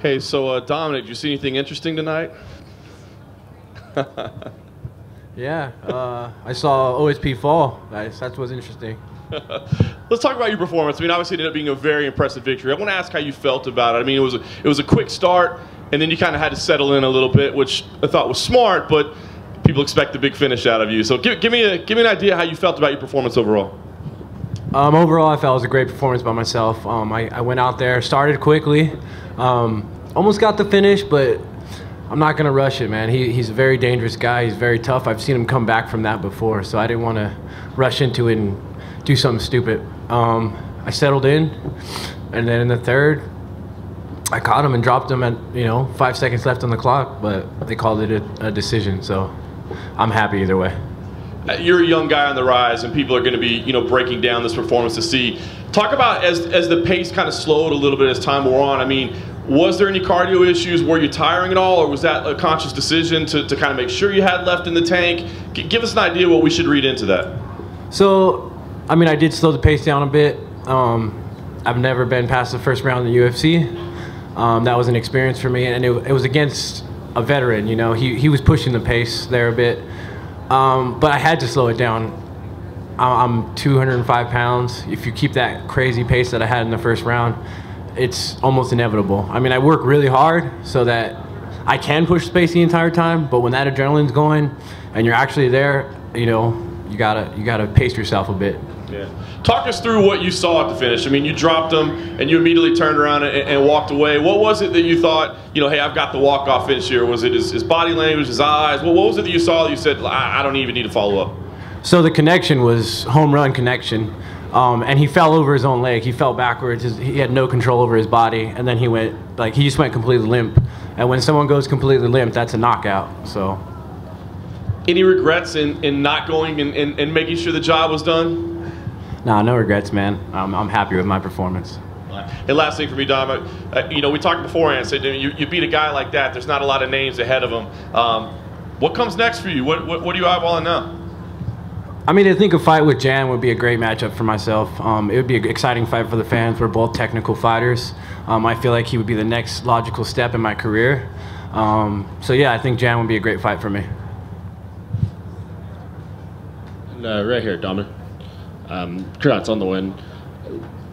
Hey, so Dominic, did you see anything interesting tonight? Yeah, I saw OSP fall. That was interesting. Let's talk about your performance. I mean, obviously it ended up being a very impressive victory. I want to ask how you felt about it. I mean, it was a quick start, and then you kind of had to settle in a little bit, which I thought was smart, but people expect a big finish out of you. So give me an idea how you felt about your performance overall. Overall, I felt it was a great performance by myself. I went out there, started quickly, almost got the finish, but I'm not going to rush it, man. He's a very dangerous guy. He's very tough. I've seen him come back from that before, so I didn't want to rush into it and do something stupid. I settled in, and then in the third, I caught him and dropped him at 5 seconds left on the clock, but they called it a decision, so I'm happy either way. You're a young guy on the rise, and people are going to be, breaking down this performance to see. Talk about as the pace kind of slowed a little bit as time wore on. I mean, was there any cardio issues? Were you tiring at all, or was that a conscious decision to kind of make sure you had left in the tank? Give us an idea what we should read into that. So, I mean, I did slow the pace down a bit. I've never been past the first round in the UFC. That was an experience for me, and it was against a veteran. He was pushing the pace there a bit. But I had to slow it down. I'm 205 pounds. If you keep that crazy pace that I had in the first round, it's almost inevitable. I mean, I work really hard so that I can push the pace the entire time, but when that adrenaline's going and you're actually there, you gotta pace yourself a bit. Yeah. Talk us through what you saw at the finish. I mean, you dropped him and you immediately turned around and walked away. What was it that you thought, hey, I've got the walk-off finish here? Was it his body language, his eyes? What was it that you saw that you said, I don't even need to follow up? So the connection was home run connection. And he fell over his own leg. He fell backwards. He had no control over his body. And then he just went completely limp. And when someone goes completely limp, that's a knockout. So. Any regrets in not going and making sure the job was done? Nah, no regrets, man. I'm happy with my performance. And last thing for me, Dom, we talked beforehand, said you beat a guy like that, there's not a lot of names ahead of him. What comes next for you? What are you eyeballing now? I mean, I think a fight with Jan would be a great matchup for myself. It would be an exciting fight for the fans. We're both technical fighters. I feel like he would be the next logical step in my career. So yeah, I think Jan would be a great fight for me. And, right here, Dominic. Congrats on the win.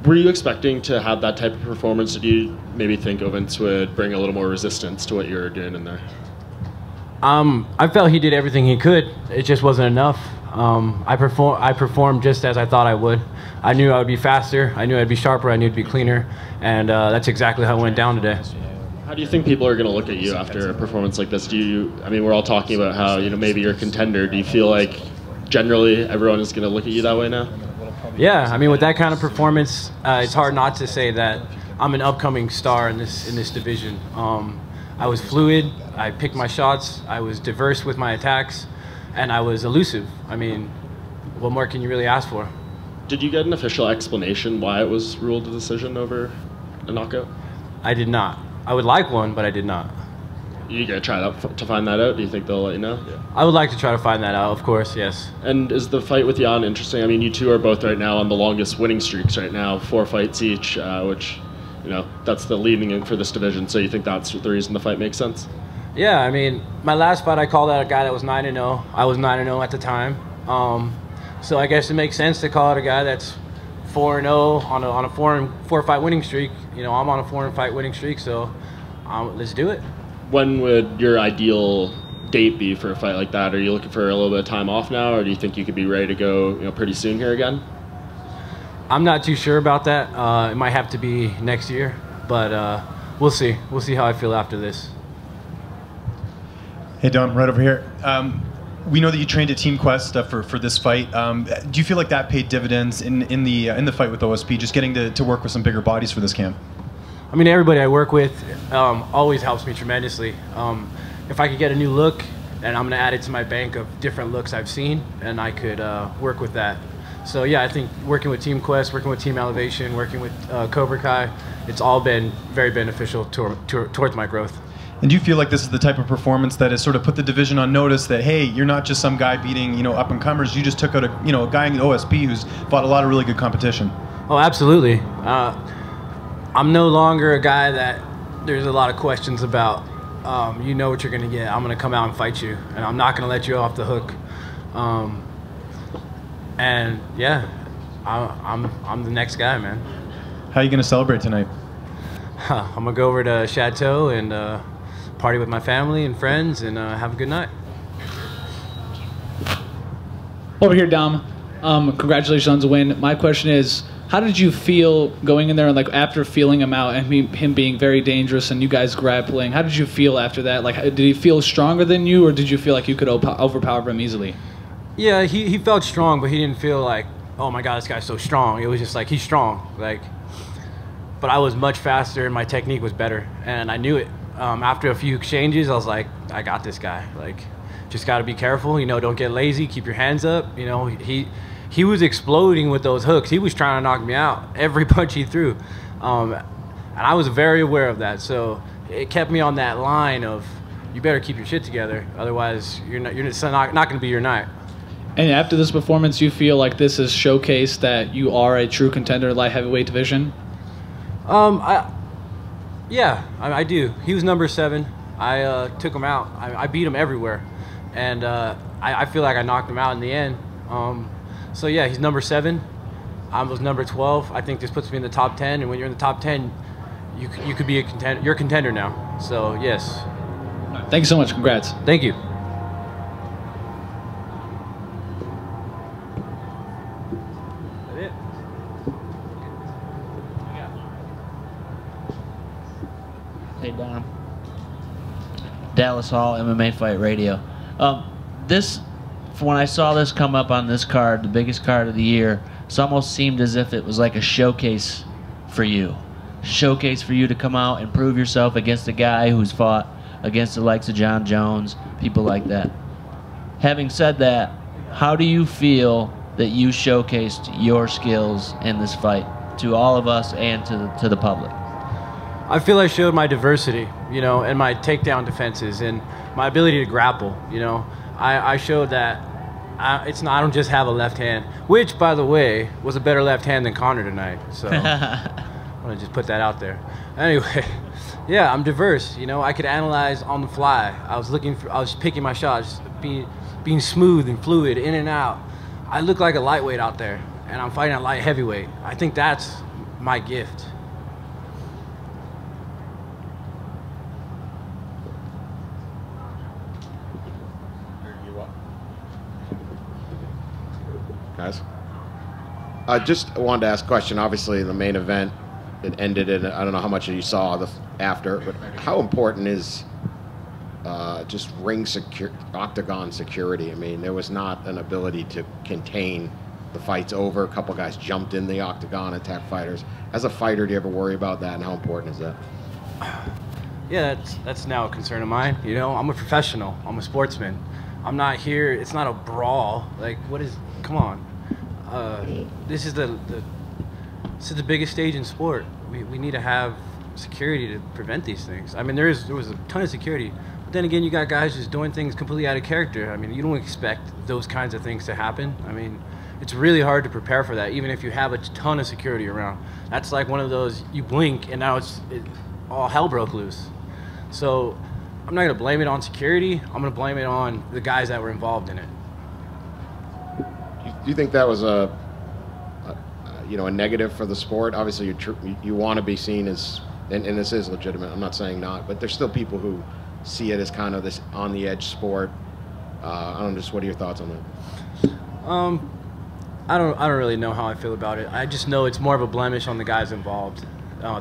Were you expecting to have that type of performance? Did you maybe think Vince would bring a little more resistance to what you were doing in there? I felt he did everything he could. It just wasn't enough. I performed just as I thought I would. I knew I would be faster. I knew I'd be sharper. I knew I'd be cleaner. And that's exactly how it went down today. How do you think people are going to look at you after a performance like this? I mean, we're all talking about how, maybe you're a contender. Do you feel like generally everyone is going to look at you that way now? Yeah, I mean, with that kind of performance, it's hard not to say that I'm an upcoming star in this division. I was fluid. I picked my shots. I was diverse with my attacks, and I was elusive. I mean, what more can you really ask for? Did you get an official explanation why it was ruled a decision over a knockout? I did not. I would like one, but I did not. You gonna try to find that out? Do you think they'll let you know? Yeah. I would like to try to find that out, of course, yes. And is the fight with Jan interesting? I mean, you two are both right now on the longest winning streaks right now, 4 fights each, which, that's the leading in for this division. So you think that's the reason the fight makes sense? Yeah, I mean, my last fight I called out a guy that was 9-0. I was 9-0 at the time. So I guess it makes sense to call out a guy that's 4-0 on a 4-fight winning streak. I'm on a 4-fight winning streak, so let's do it. When would your ideal date be for a fight like that? Are you looking for a little bit of time off now, or do you think you could be ready to go pretty soon here again? I'm not too sure about that. It might have to be next year, but we'll see. We'll see how I feel after this. Hey, Dom, right over here. We know that you trained at Team Quest for this fight. Do you feel like that paid dividends in the fight with OSP, just getting to work with some bigger bodies for this camp? I mean, everybody I work with always helps me tremendously. If I could get a new look, and I'm going to add it to my bank of different looks I've seen, and I could work with that. So yeah, I think working with Team Quest, working with Team Elevation, working with Cobra Kai, it's all been very beneficial towards my growth. And do you feel like this is the type of performance that has sort of put the division on notice that, hey, you're not just some guy beating, up-and-comers, you just took out a guy in OSP who's fought a lot of really good competition? Oh, absolutely. I'm no longer a guy that, there's a lot of questions about, you know what you're going to get. I'm going to come out and fight you, and I'm not going to let you off the hook. And yeah, I'm the next guy, man. How are you going to celebrate tonight? I'm going to go over to Chateau and party with my family and friends and have a good night. Over here, Dom. Congratulations on the win. My question is, how did you feel going in there and like after feeling him out and him being very dangerous and you guys grappling? How did you feel after that? Like, did he feel stronger than you, or did you feel like you could overpower him easily? Yeah, he felt strong, but he didn't feel like, oh my God, this guy's so strong. It was just like, he's strong. Like, but I was much faster and my technique was better, and I knew it. After a few exchanges, I was like, I got this guy. Like, just got to be careful, you know, don't get lazy, keep your hands up. You know, he was exploding with those hooks. He was trying to knock me out every punch he threw. And I was very aware of that. So it kept me on that line of, you better keep your shit together. Otherwise, you're not going to be your night. And after this performance, you feel like this has showcased that you are a true contender in light heavyweight division? Yeah, I do. He was number 7. I took him out. I beat him everywhere. And I feel like I knocked him out in the end. So yeah, he's number 7. I was number 12. I think this puts me in the top 10. And when you're in the top 10, you could be a contender. You're a contender now. So yes. Thank you so much. Congrats. Thank you. Hey, Dom. Dallas Hall, MMA Fight Radio. When I saw this come up on this card, the biggest card of the year, it almost seemed as if it was like a showcase for you. Showcase for you to come out and prove yourself against a guy who's fought against the likes of John Jones, people like that. Having said that, how do you feel that you showcased your skills in this fight to all of us and to the public? I feel I showed my diversity, you know, and my takedown defenses and my ability to grapple. You know, I showed that I don't just have a left hand, which, by the way, was a better left hand than Connor tonight. So I want to just put that out there. Anyway, yeah, I'm diverse. You know, I could analyze on the fly. I was picking my shots, being smooth and fluid, in and out. I look like a lightweight out there, and I'm fighting at light heavyweight. I think that's my gift. Guys, I just wanted to ask a question. Obviously, the main event, it ended in, I don't know how much you saw after, but how important is just octagon security? I mean, there was not an ability to contain the fight's over. A couple guys jumped in the octagon, attacked fighters. As a fighter, do you ever worry about that, and how important is that? Yeah, that's now a concern of mine. You know, I'm a professional. I'm a sportsman. I'm not here. It's not a brawl. Like, what is? Come on. This is the biggest stage in sport. We need to have security to prevent these things. I mean, there was a ton of security, but then again, you got guys just doing things completely out of character. I mean, you don't expect those kinds of things to happen. I mean, it's really hard to prepare for that, even if you have a ton of security around. That's like one of those, you blink and now all hell broke loose. So I'm not gonna blame it on security. I'm gonna blame it on the guys that were involved in it. Do you think that was a negative for the sport? Obviously, you want to be seen as, and this is legitimate. I'm not saying not, but there's still people who see it as kind of this on the edge sport. I don't know. Just what are your thoughts on that? I don't really know how I feel about it. I just know it's more of a blemish on the guys involved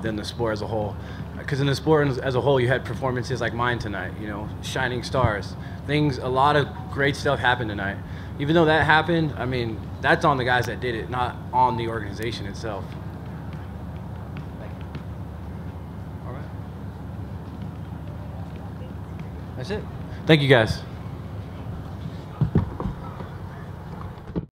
than the sport as a whole. Because in the sport as a whole, you had performances like mine tonight. You know, shining stars. A lot of great stuff happened tonight. Even though that happened, I mean, that's on the guys that did it, not on the organization itself. All right. That's it. Thank you, guys.